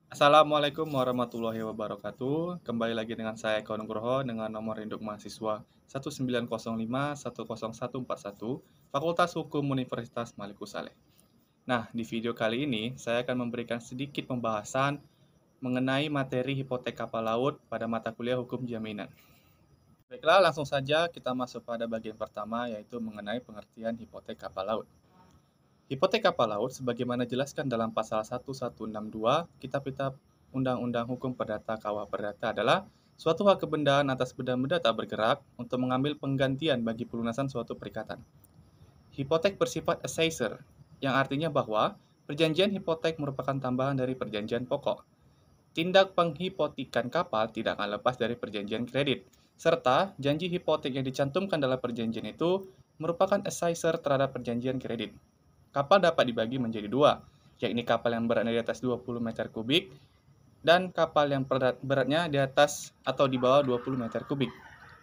Assalamualaikum warahmatullahi wabarakatuh. Kembali lagi dengan saya Eko Nugroho dengan nomor induk mahasiswa 190510141 Fakultas Hukum Universitas Maliku Saleh. Nah, di video kali ini saya akan memberikan sedikit pembahasan mengenai materi hipotek kapal laut pada mata kuliah Hukum Jaminan. Baiklah, langsung saja kita masuk pada bagian pertama yaitu mengenai pengertian hipotek kapal laut. Hipotek kapal laut sebagaimana dijelaskan dalam pasal 1162 Kitab-Kitab Undang-Undang Hukum Perdata KUH Perdata adalah suatu hak kebendaan atas benda-benda tak bergerak untuk mengambil penggantian bagi pelunasan suatu perikatan. Hipotek bersifat assessor, yang artinya bahwa perjanjian hipotek merupakan tambahan dari perjanjian pokok. Tindak penghipotikan kapal tidak akan lepas dari perjanjian kredit, serta janji hipotek yang dicantumkan dalam perjanjian itu merupakan assessor terhadap perjanjian kredit. Kapal dapat dibagi menjadi dua, yakni kapal yang beratnya di atas 20 meter kubik dan kapal yang beratnya di atas atau di bawah 20 meter kubik.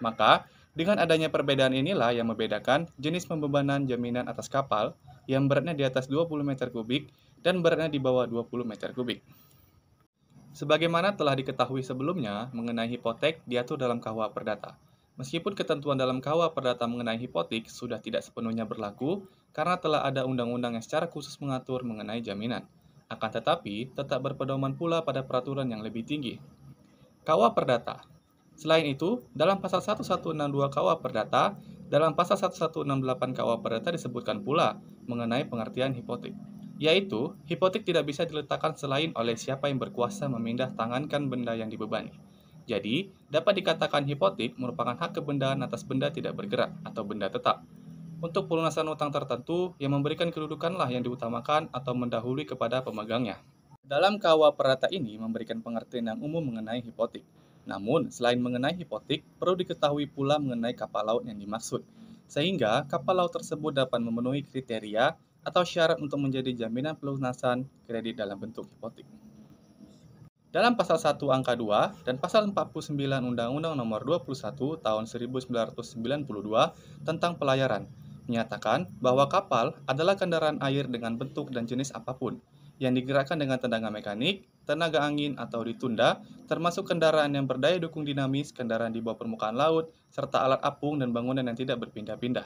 Maka, dengan adanya perbedaan inilah yang membedakan jenis pembebanan jaminan atas kapal yang beratnya di atas 20 meter kubik dan beratnya di bawah 20 meter kubik. Sebagaimana telah diketahui sebelumnya mengenai hipotek diatur dalam KUH Perdata. Meskipun ketentuan dalam KUH Perdata mengenai hipotek sudah tidak sepenuhnya berlaku karena telah ada undang-undang yang secara khusus mengatur mengenai jaminan. Akan tetapi, tetap berpedoman pula pada peraturan yang lebih tinggi. KUH Perdata. Selain itu, dalam pasal 1162 KUH Perdata, dalam pasal 1168 KUH Perdata disebutkan pula mengenai pengertian hipotek, yaitu hipotek tidak bisa diletakkan selain oleh siapa yang berkuasa memindah tangankan benda yang dibebani. Jadi, dapat dikatakan hipotek merupakan hak kebendaan atas benda tidak bergerak atau benda tetap untuk pelunasan utang tertentu yang memberikan kedudukanlah yang diutamakan atau mendahului kepada pemegangnya. Dalam KUH Perdata ini memberikan pengertian yang umum mengenai hipotek. Namun, selain mengenai hipotek, perlu diketahui pula mengenai kapal laut yang dimaksud, sehingga kapal laut tersebut dapat memenuhi kriteria atau syarat untuk menjadi jaminan pelunasan kredit dalam bentuk hipotek. Dalam pasal 1 angka 2 dan pasal 49 Undang-Undang Nomor 21 Tahun 1992 tentang pelayaran menyatakan bahwa kapal adalah kendaraan air dengan bentuk dan jenis apapun yang digerakkan dengan tenaga mekanik, tenaga angin atau ditunda, termasuk kendaraan yang berdaya dukung dinamis, kendaraan di bawah permukaan laut, serta alat apung dan bangunan yang tidak berpindah-pindah.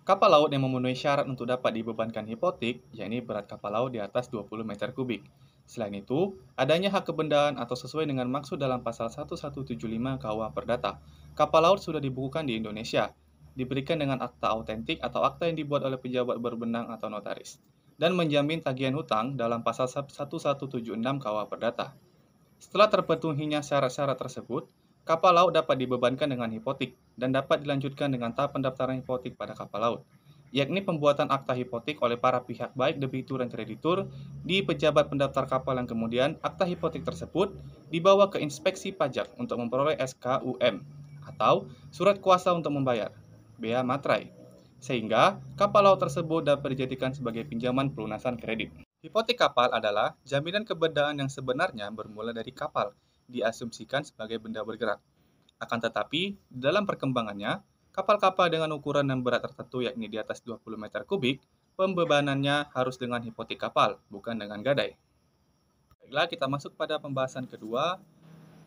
Kapal laut yang memenuhi syarat untuk dapat dibebankan hipotek, yakni berat kapal laut di atas 20 meter kubik. Selain itu, adanya hak kebendaan atau sesuai dengan maksud dalam pasal 1175 KUH Perdata. Kapal laut sudah dibukukan di Indonesia, diberikan dengan akta autentik atau akta yang dibuat oleh pejabat berwenang atau notaris, dan menjamin tagihan hutang dalam pasal 1176 KUH Perdata. Setelah terpenuhinya syarat-syarat tersebut, kapal laut dapat dibebankan dengan hipotek dan dapat dilanjutkan dengan tahap pendaftaran hipotek pada kapal laut, yakni pembuatan akta hipotek oleh para pihak baik debitur dan kreditur di pejabat pendaftar kapal yang kemudian akta hipotek tersebut dibawa ke inspeksi pajak untuk memperoleh SKUM atau surat kuasa untuk membayar, bea materai, sehingga kapal laut tersebut dapat dijadikan sebagai pinjaman pelunasan kredit. Hipotek kapal adalah jaminan kebendaan yang sebenarnya bermula dari kapal, diasumsikan sebagai benda bergerak. Akan tetapi, dalam perkembangannya, kapal-kapal dengan ukuran dan berat tertentu yakni di atas 20 meter kubik, pembebanannya harus dengan hipotek kapal, bukan dengan gadai. Baiklah, kita masuk pada pembahasan kedua,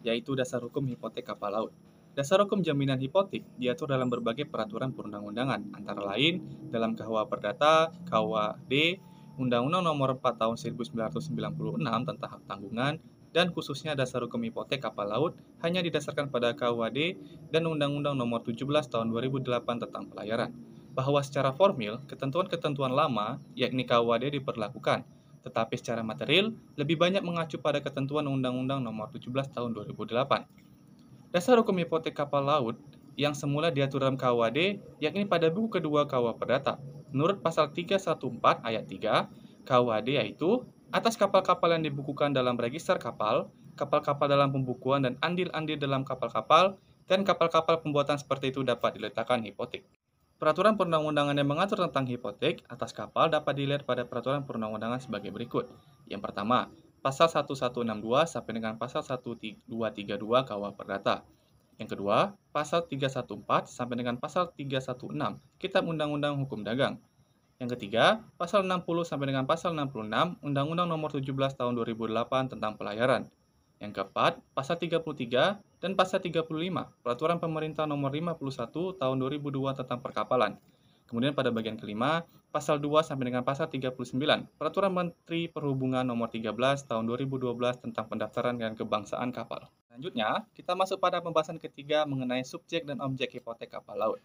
yaitu dasar hukum hipotek kapal laut. Dasar hukum jaminan hipotek diatur dalam berbagai peraturan perundang-undangan, antara lain dalam KUH Perdata, KUHD, Undang-Undang Nomor 4 Tahun 1996 tentang hak tanggungan, dan khususnya dasar hukum hipotek kapal laut hanya didasarkan pada KUHD dan Undang-Undang Nomor 17 Tahun 2008 tentang pelayaran, bahwa secara formil ketentuan-ketentuan lama yakni KUHD diperlakukan, tetapi secara material lebih banyak mengacu pada ketentuan Undang-Undang Nomor 17 Tahun 2008. Dasar hukum hipotek kapal laut yang semula diatur dalam KUHD yakni pada buku kedua KUH Perdata. Menurut pasal 314 ayat 3 KUHD yaitu atas kapal-kapal yang dibukukan dalam register kapal, kapal-kapal dalam pembukuan dan andil-andil dalam kapal-kapal, dan kapal-kapal pembuatan seperti itu dapat diletakkan hipotek. Peraturan perundang-undangan yang mengatur tentang hipotek atas kapal dapat dilihat pada peraturan perundang-undangan sebagai berikut. Yang pertama, pasal 1162 sampai dengan pasal 1232 KUH Perdata. Yang kedua, pasal 314 sampai dengan pasal 316 Kitab Undang-Undang Hukum Dagang. Yang ketiga, pasal 60 sampai dengan pasal 66 Undang-Undang Nomor 17 Tahun 2008 tentang pelayaran. Yang keempat, pasal 33 dan pasal 35 Peraturan Pemerintah Nomor 51 Tahun 2002 tentang perkapalan. Kemudian pada bagian kelima, pasal 2 sampai dengan pasal 39 Peraturan Menteri Perhubungan Nomor 13 Tahun 2012 tentang pendaftaran dan kebangsaan kapal. Selanjutnya, kita masuk pada pembahasan ketiga mengenai subjek dan objek hipotek kapal laut.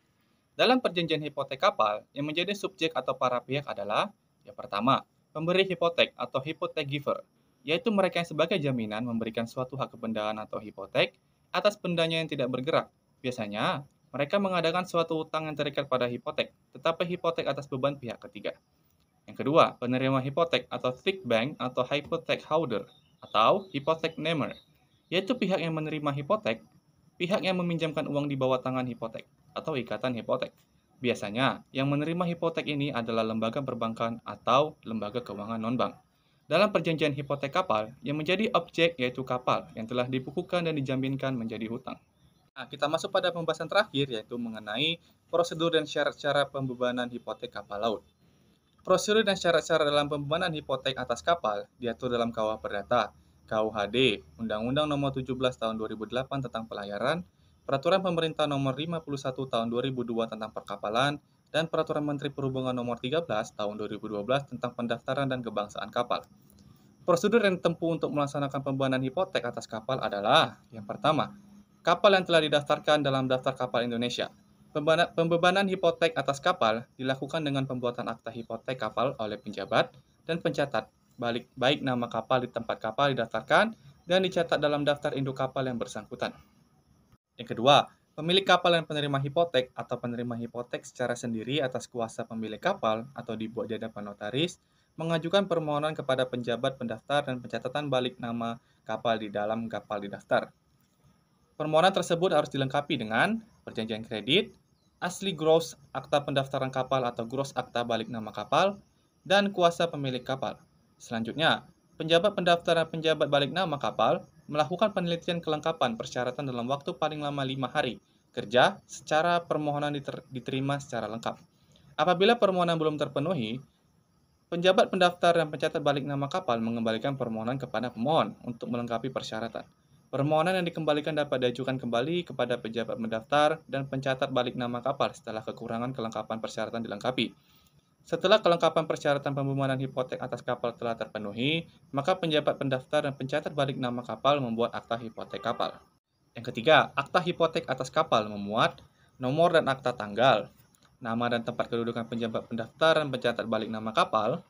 Dalam perjanjian hipotek kapal, yang menjadi subjek atau para pihak adalah yang pertama, pemberi hipotek atau hypothec giver, yaitu mereka yang sebagai jaminan memberikan suatu hak kebendaan atau hipotek atas bendanya yang tidak bergerak. Biasanya, mereka mengadakan suatu utang yang terikat pada hipotek, tetapi hipotek atas beban pihak ketiga. Yang kedua, penerima hipotek atau thick bank atau hypothec holder atau hypothec namer, yaitu pihak yang menerima hipotek, pihak yang meminjamkan uang di bawah tangan hipotek atau ikatan hipotek. Biasanya, yang menerima hipotek ini adalah lembaga perbankan atau lembaga keuangan non-bank. Dalam perjanjian hipotek kapal, yang menjadi objek yaitu kapal yang telah dibukukan dan dijaminkan menjadi hutang. Nah, kita masuk pada pembahasan terakhir yaitu mengenai prosedur dan syarat-syarat pembebanan hipotek kapal laut. Prosedur dan syarat-syarat dalam pembebanan hipotek atas kapal diatur dalam KUH Perdata, KUHD, Undang-Undang Nomor 17 Tahun 2008 tentang pelayaran, Peraturan Pemerintah Nomor 51 Tahun 2002 tentang perkapalan, dan Peraturan Menteri Perhubungan Nomor 13 Tahun 2012 tentang pendaftaran dan kebangsaan kapal. Prosedur yang ditempuh untuk melaksanakan pembebanan hipotek atas kapal adalah yang pertama, kapal yang telah didaftarkan dalam Daftar Kapal Indonesia. Pembebanan hipotek atas kapal dilakukan dengan pembuatan akta hipotek kapal oleh penjabat dan pencatat, baik nama kapal di tempat kapal didaftarkan dan dicatat dalam daftar induk kapal yang bersangkutan. Yang kedua, pemilik kapal yang penerima hipotek atau penerima hipotek secara sendiri atas kuasa pemilik kapal atau dibuat di hadapan notaris, mengajukan permohonan kepada penjabat pendaftar dan pencatatan balik nama kapal di dalam kapal didaftar. Permohonan tersebut harus dilengkapi dengan perjanjian kredit, asli gross akta pendaftaran kapal atau gross akta balik nama kapal, dan kuasa pemilik kapal. Selanjutnya, penjabat pendaftar dan penjabat balik nama kapal melakukan penelitian kelengkapan persyaratan dalam waktu paling lama 5 hari kerja secara permohonan diterima secara lengkap. Apabila permohonan belum terpenuhi, penjabat pendaftar dan pencatat balik nama kapal mengembalikan permohonan kepada pemohon untuk melengkapi persyaratan. Permohonan yang dikembalikan dapat diajukan kembali kepada pejabat mendaftar dan pencatat balik nama kapal setelah kekurangan kelengkapan persyaratan dilengkapi. Setelah kelengkapan persyaratan pembebanan hipotek atas kapal telah terpenuhi, maka penjabat pendaftar dan pencatat balik nama kapal membuat akta hipotek kapal. Yang ketiga, akta hipotek atas kapal memuat nomor dan akta tanggal, nama dan tempat kedudukan penjabat pendaftar dan pencatat balik nama kapal,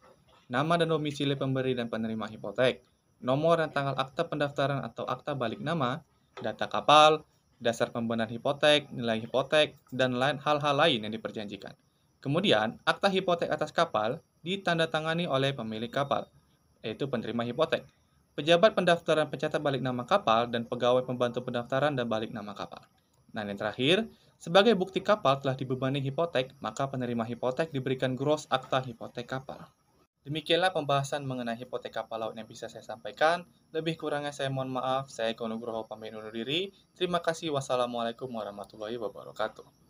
nama dan domisili pemberi dan penerima hipotek, nomor dan tanggal akta pendaftaran atau akta balik nama, data kapal, dasar pembebanan hipotek, nilai hipotek, dan hal-hal lain yang diperjanjikan. Kemudian, akta hipotek atas kapal ditandatangani oleh pemilik kapal, yaitu penerima hipotek, pejabat pendaftaran pencatat balik nama kapal, dan pegawai pembantu pendaftaran dan balik nama kapal. Nah, yang terakhir, sebagai bukti kapal telah dibebani hipotek, maka penerima hipotek diberikan gross akta hipotek kapal. Demikianlah pembahasan mengenai hipotek kapal laut yang bisa saya sampaikan. Lebih kurangnya saya mohon maaf. Saya Eko Nugroho pamit undur diri. Terima kasih. Wassalamualaikum warahmatullahi wabarakatuh.